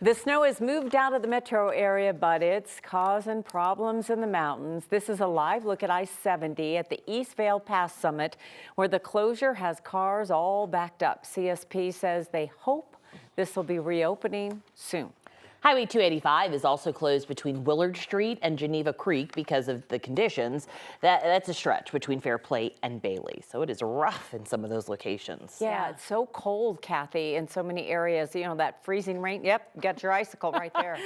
The snow has moved out of the metro area, but it's causing problems in the mountains. This is a live look at I-70 at the East Vale Pass summit, where the closure has cars all backed up. CSP says they hope this will be reopening soon. Highway 285 is also closed between Willard Street and Geneva Creek because of the conditions. That's a stretch between Fairplay and Bailey, so it is rough in some of those locations. Yeah, it's so cold, Kathy, in so many areas. You know, that freezing rain. Yep, you got your icicle right there.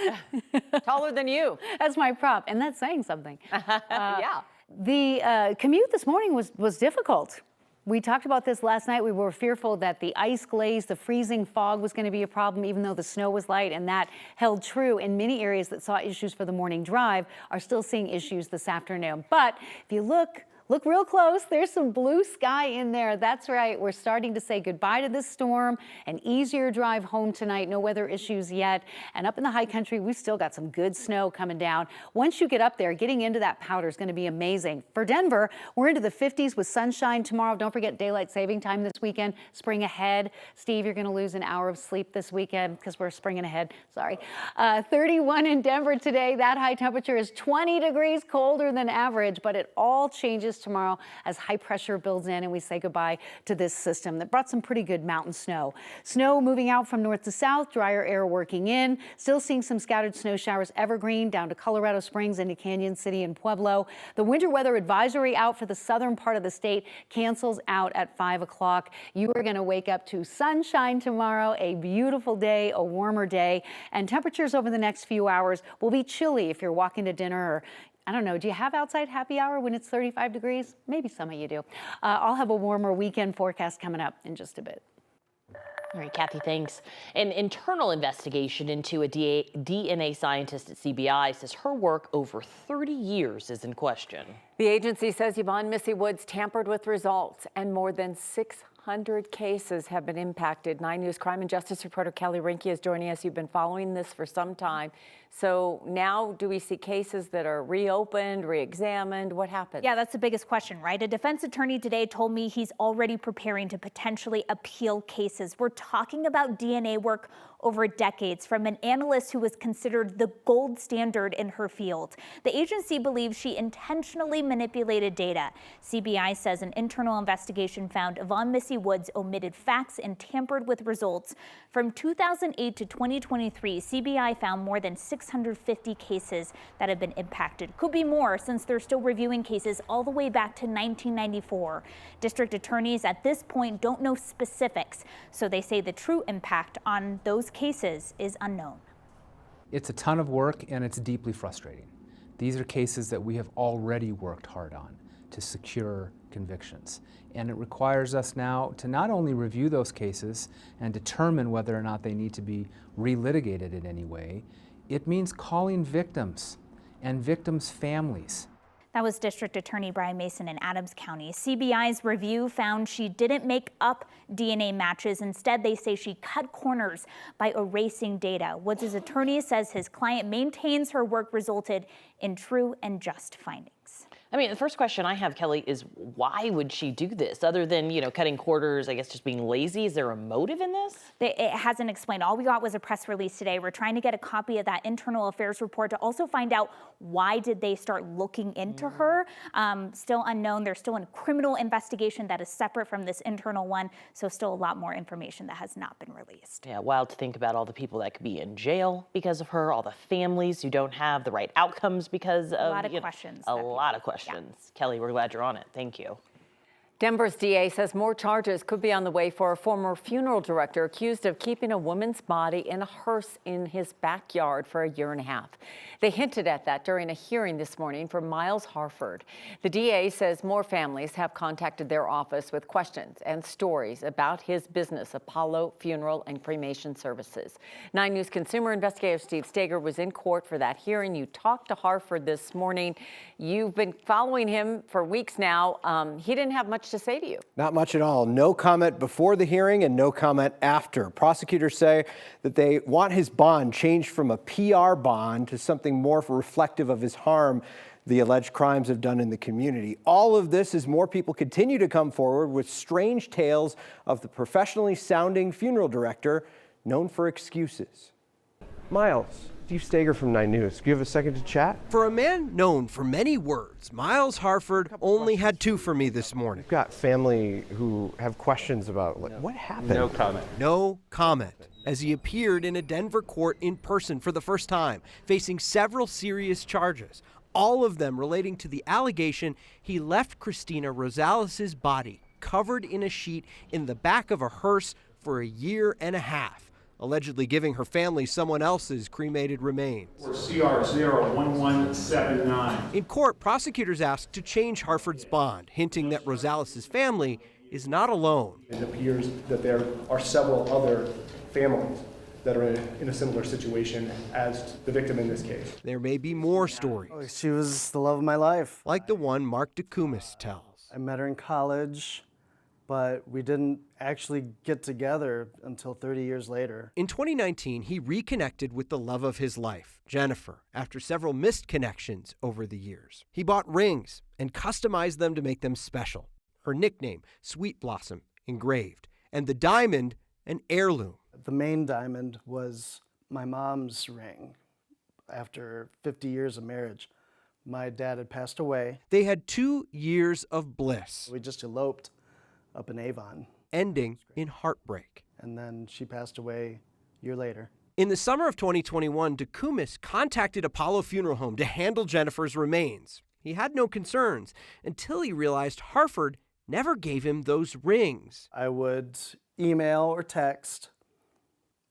Taller than you. That's my prop, and that's saying something. Yeah. The commute this morning was difficult. We talked about this last night. We were fearful that the ice glaze, the freezing fog was going to be a problem, even though the snow was light, and that held true in many areas that saw issues for the morning drive are still seeing issues this afternoon. But if you look real close, there's some blue sky in there. That's right. We're starting to say goodbye to this storm. An easier drive home tonight. No weather issues yet. And up in the high country, we've still got some good snow coming down. Once you get up there, getting into that powder is going to be amazing. For Denver, we're into the 50s with sunshine tomorrow. Don't forget daylight saving time this weekend. Spring ahead. Steve, you're going to lose an hour of sleep this weekend because we're springing ahead. Sorry. 31 in Denver today. That high temperature is 20 degrees colder than average, but it all changes tomorrow as high pressure builds in and we say goodbye to this system that brought some pretty good mountain snow. Snow moving out from north to south, drier air working in. Still seeing some scattered snow showers evergreen down to Colorado Springs into Canyon City and Pueblo. The winter weather advisory out for the southern part of the state cancels out at 5 o'clock. You are going to wake up to sunshine tomorrow, a beautiful day, a warmer day, and temperatures over the next few hours will be chilly if you're walking to dinner or I don't know, do you have outside happy hour when it's 35 degrees? Maybe some of you do. I'll have a warmer weekend forecast coming up in just a bit. All right, Kathy, thanks. An internal investigation into a DNA scientist at CBI says her work over 30 years is in question. The agency says Yvonne Missy Woods tampered with results and more than 600 cases have been impacted. 9 News crime and justice reporter Kelly Rinke is joining us. You've been following this for some time. So now do we see cases that are reopened, re-examined? What happened? Yeah, that's the biggest question, right? A defense attorney today told me he's already preparing to potentially appeal cases. We're talking about DNA work over decades from an analyst who was considered the gold standard in her field. The agency believes she intentionally manipulated data. CBI says an internal investigation found Yvonne Missy Woods omitted facts and tampered with results. From 2008 to 2023, CBI found more than 650 cases that have been impacted. Could be more since they're still reviewing cases all the way back to 1994. District attorneys at this point don't know specifics, so they say the true impact on those cases is unknown. It's a ton of work and it's deeply frustrating. These are cases that we have already worked hard on to secure convictions. And it requires us now to not only review those cases and determine whether or not they need to be relitigated in any way, it means calling victims and victims' families. That was District Attorney Brian Mason in Adams County. CBI's review found she didn't make up DNA matches. Instead, they say she cut corners by erasing data. Woods' attorney says his client maintains her work resulted in true and just findings. I mean, the first question I have, Kelly, is why would she do this? Other than, you know, cutting quarters, I guess just being lazy, is there a motive in this? It hasn't explained. All we got was a press release today. We're trying to get a copy of that internal affairs report to also find out why did they start looking into her. Still unknown. There's still a criminal investigation that is separate from this internal one, so still a lot more information that has not been released. Yeah, wild to think about all the people that could be in jail because of her, all the families who don't have the right outcomes because of a lot of questions. A lot of questions. Yeah. Kelly, we're glad you're on it. Thank you. Denver's DA says more charges could be on the way for a former funeral director accused of keeping a woman's body in a hearse in his backyard for a year and a half. They hinted at that during a hearing this morning for Miles Harford. The DA says more families have contacted their office with questions and stories about his business, Apollo Funeral and Cremation Services. 9 News consumer investigator Steve Steger was in court for that hearing. You talked to Harford this morning. You've been following him for weeks now. He didn't have much to say to you. Not much at all. No comment before the hearing and no comment after. Prosecutors say that they want his bond changed from a PR bond to something more reflective of his harm the alleged crimes have done in the community. All of this as more people continue to come forward with strange tales of the professionally sounding funeral director known for excuses. Miles, Steve Stager from 9 News. Do you have a second to chat? For a man known for many words, Miles Harford only had 2 for me this morning. We've got family who have questions about what happened. No comment. No comment, as he appeared in a Denver court in person for the first time, facing several serious charges, all of them relating to the allegation he left Christina Rosales' body covered in a sheet in the back of a hearse for a year and a half, allegedly giving her family someone else's cremated remains. Or CR 01179. In court, prosecutors asked to change Harford's bond, hinting that Rosales' family is not alone. It appears that there are several other families that are in a similar situation as the victim in this case. There may be more stories, She was the love of my life. like the one Mark DeCumis tells. I met her in college, but we didn't actually get together until 30 years later. In 2019, he reconnected with the love of his life, Jennifer, after several missed connections over the years. He bought rings and customized them to make them special. Her nickname, Sweet Blossom, engraved, and the diamond, an heirloom. The main diamond was my mom's ring. After 50 years of marriage, my dad had passed away. They had 2 years of bliss, We just eloped up in Avon, ending in heartbreak. and then she passed away a year later. In the summer of 2021, DeCumis contacted Apollo Funeral Home to handle Jennifer's remains. He had no concerns until he realized Harford never gave him those rings. I would email or text,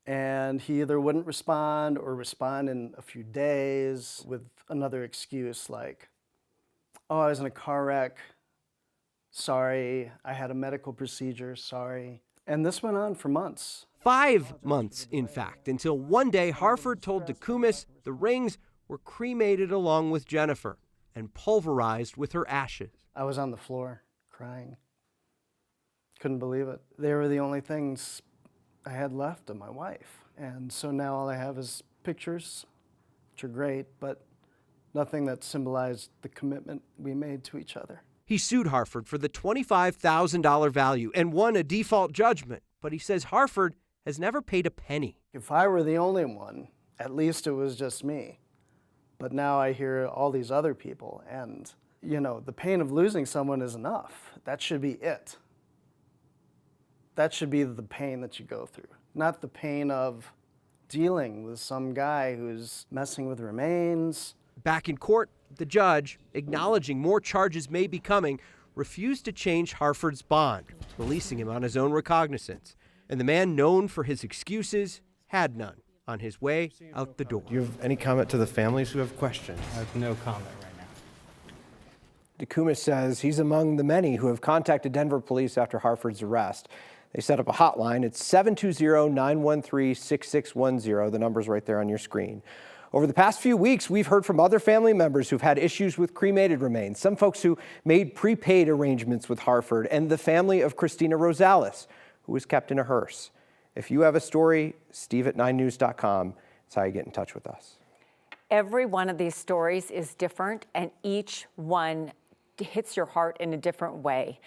and he either wouldn't respond or respond in a few days with another excuse like, oh, I was in a car wreck, sorry, I had a medical procedure, sorry. And this went on for months. 5 months, in fact, until one day Harford told DeCumis the rings were cremated along with Jennifer and pulverized with her ashes. I was on the floor crying. Couldn't believe it. They were the only things I had left of my wife. And so now all I have is pictures, which are great, but nothing that symbolized the commitment we made to each other. He sued Harford for the $25,000 value and won a default judgment, but he says Harford has never paid a penny. If I were the only one, at least it was just me. But now I hear all these other people, and, you know, the pain of losing someone is enough. That should be it. That should be the pain that you go through, not the pain of dealing with some guy who's messing with remains. Back in court, the judge, acknowledging more charges may be coming, refused to change Harford's bond, releasing him on his own recognizance. And the man known for his excuses had none on his way out the door. Do you have any comment to the families who have questions? I have no comment right now. DeCumis says he's among the many who have contacted Denver police after Harford's arrest. They set up a hotline. It's 720-913-6610. The number's right there on your screen. Over the past few weeks, we've heard from other family members who've had issues with cremated remains, some folks who made prepaid arrangements with Harford, and the family of Christina Rosales, who was kept in a hearse. If you have a story, steve@9news.com is how you get in touch with us. Every one of these stories is different, and each one hits your heart in a different way.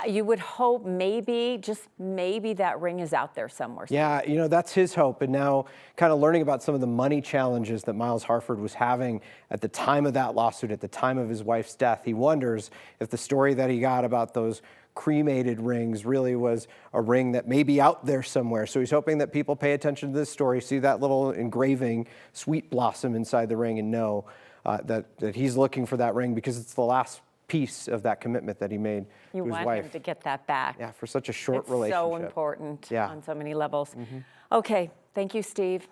You would hope maybe, just maybe, that ring is out there somewhere. Yeah, you know, that's his hope. And now kind of learning about some of the money challenges that Miles Harford was having at the time of that lawsuit, at the time of his wife's death, he wonders if the story that he got about those cremated rings really was a ring that may be out there somewhere. So he's hoping that people pay attention to this story, see that little engraving, Sweet Blossom, inside the ring, and know that he's looking for that ring because it's the last piece of that commitment that he made to his wife. You want him to get that back. Yeah, for such a short It's relationship. so important on so many levels. Mm-hmm. Okay, thank you, Steve.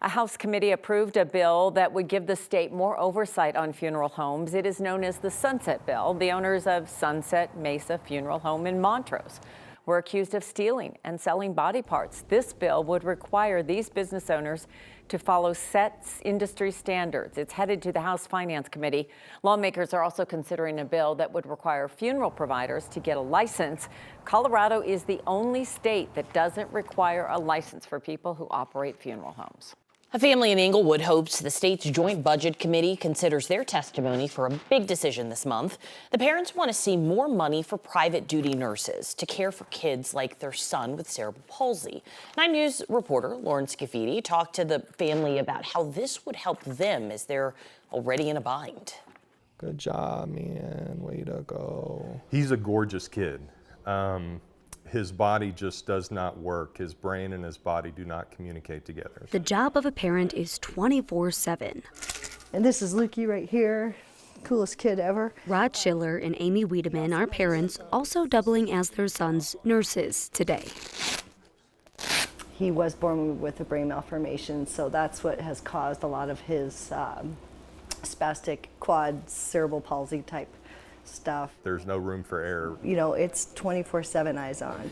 A House committee approved a bill that would give the state more oversight on funeral homes. It is known as the Sunset Bill. The owners of Sunset Mesa Funeral Home in Montrose were accused of stealing and selling body parts. This bill would require these business owners to follow set industry standards. It's headed to the House Finance Committee. Lawmakers are also considering a bill that would require funeral providers to get a license. Colorado is the only state that doesn't require a license for people who operate funeral homes. A family in Inglewood hopes the state's Joint Budget Committee considers their testimony for a big decision this month. The parents want to see more money for private duty nurses to care for kids like their son with cerebral palsy. 9 News reporter Lauren Scafidi talked to the family about how this would help them as they're already in a bind. Good job, man. Way to go. He's a gorgeous kid. His body just does not work. His brain and his body do not communicate together. The job of a parent is 24/7. And this is Lukey right here, coolest kid ever. Rod Schiller and Amy Wiedemann are parents, also doubling as their son's nurses today. He was born with a brain malformation, so that's what has caused a lot of his spastic quad cerebral palsy type stuff. There's no room for error. You know, it's 24/7 eyes on.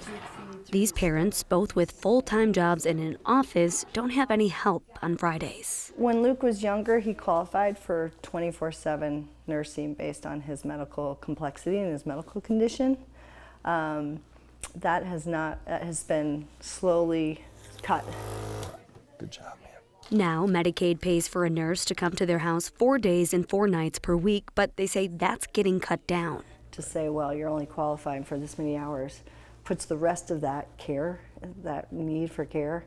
These parents, both with full-time jobs in an office, don't have any help on Fridays. When Luke was younger, he qualified for 24/7 nursing based on his medical complexity and his medical condition. That has been slowly cut. Good job, man. Now, Medicaid pays for a nurse to come to their house 4 days and 4 nights per week, but they say that's getting cut down. To say, well, you're only qualifying for this many hours, puts the rest of that care, that need for care,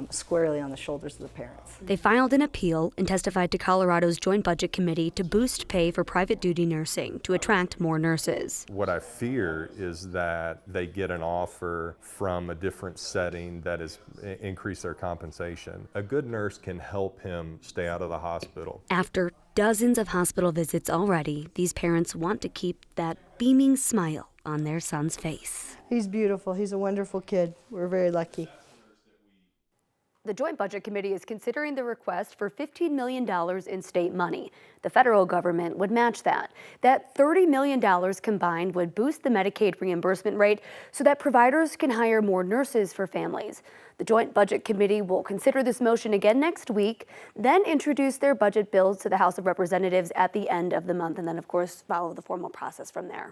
squarely on the shoulders of the parents. They filed an appeal and testified to Colorado's Joint Budget Committee to boost pay for private duty nursing to attract more nurses. What I fear is that they get an offer from a different setting that is increase their compensation. A good nurse can help him stay out of the hospital. After dozens of hospital visits already, these parents want to keep that beaming smile on their son's face. He's beautiful. He's a wonderful kid. We're very lucky. The Joint Budget Committee is considering the request for $15 million in state money. The federal government would match that. That $30 million combined would boost the Medicaid reimbursement rate so that providers can hire more nurses for families. The Joint Budget Committee will consider this motion again next week, then introduce their budget bills to the House of Representatives at the end of the month, and then, of course, follow the formal process from there.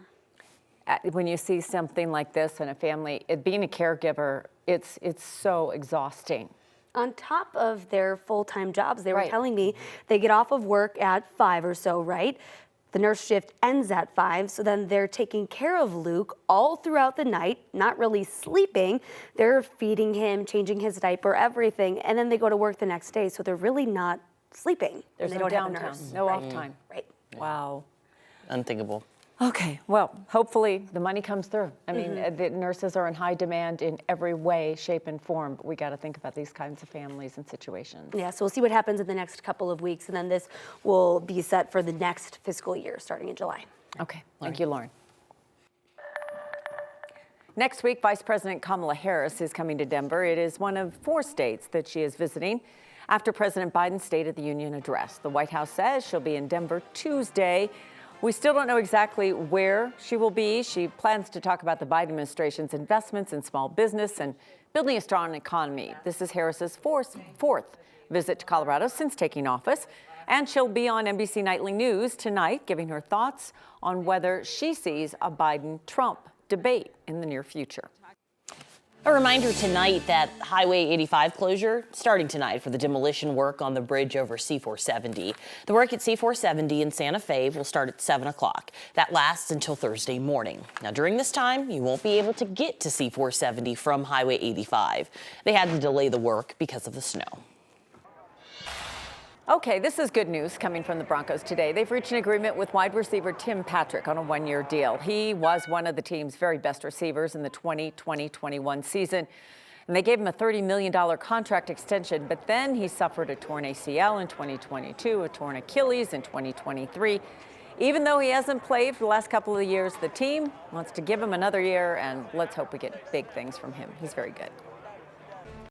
When you see something like this in a family, being a caregiver, it's so exhausting. On top of their full-time jobs, they were telling me they get off of work at 5 or so, right? The nurse shift ends at 5, so then they're taking care of Luke all throughout the night, not really sleeping. They're feeding him, changing his diaper, everything, and then they go to work the next day, so they're really not sleeping. There's no downtime, no off time. Right. Wow. Unthinkable. Okay, well, hopefully the money comes through. I mean, the nurses are in high demand in every way, shape, and form, but we got to think about these kinds of families and situations. Yeah, so we'll see what happens in the next couple of weeks, and then this will be set for the next fiscal year, starting in July. Okay, thank you, Lauren. Next week, Vice President Kamala Harris is coming to Denver. It is one of 4 states that she is visiting after President Biden's State of the Union address. The White House says she'll be in Denver Tuesday. We still don't know exactly where she will be. She plans to talk about the Biden administration's investments in small business and building a strong economy. This is Harris's fourth visit to Colorado since taking office. And she'll be on NBC Nightly News tonight, giving her thoughts on whether she sees a Biden-Trump debate in the near future. A reminder tonight that Highway 85 closure starting tonight for the demolition work on the bridge over C-470. The work at C-470 in Santa Fe will start at 7 o'clock. That lasts until Thursday morning. Now, during this time, you won't be able to get to C-470 from Highway 85. They had to delay the work because of the snow. Okay, this is good news coming from the Broncos today. They've reached an agreement with wide receiver Tim Patrick on a 1-year deal. He was one of the team's very best receivers in the 2020-21 season. And they gave him a $30 million contract extension, but then he suffered a torn ACL in 2022, a torn Achilles in 2023. Even though he hasn't played for the last couple of years, the team wants to give him another year, and let's hope we get big things from him. He's very good.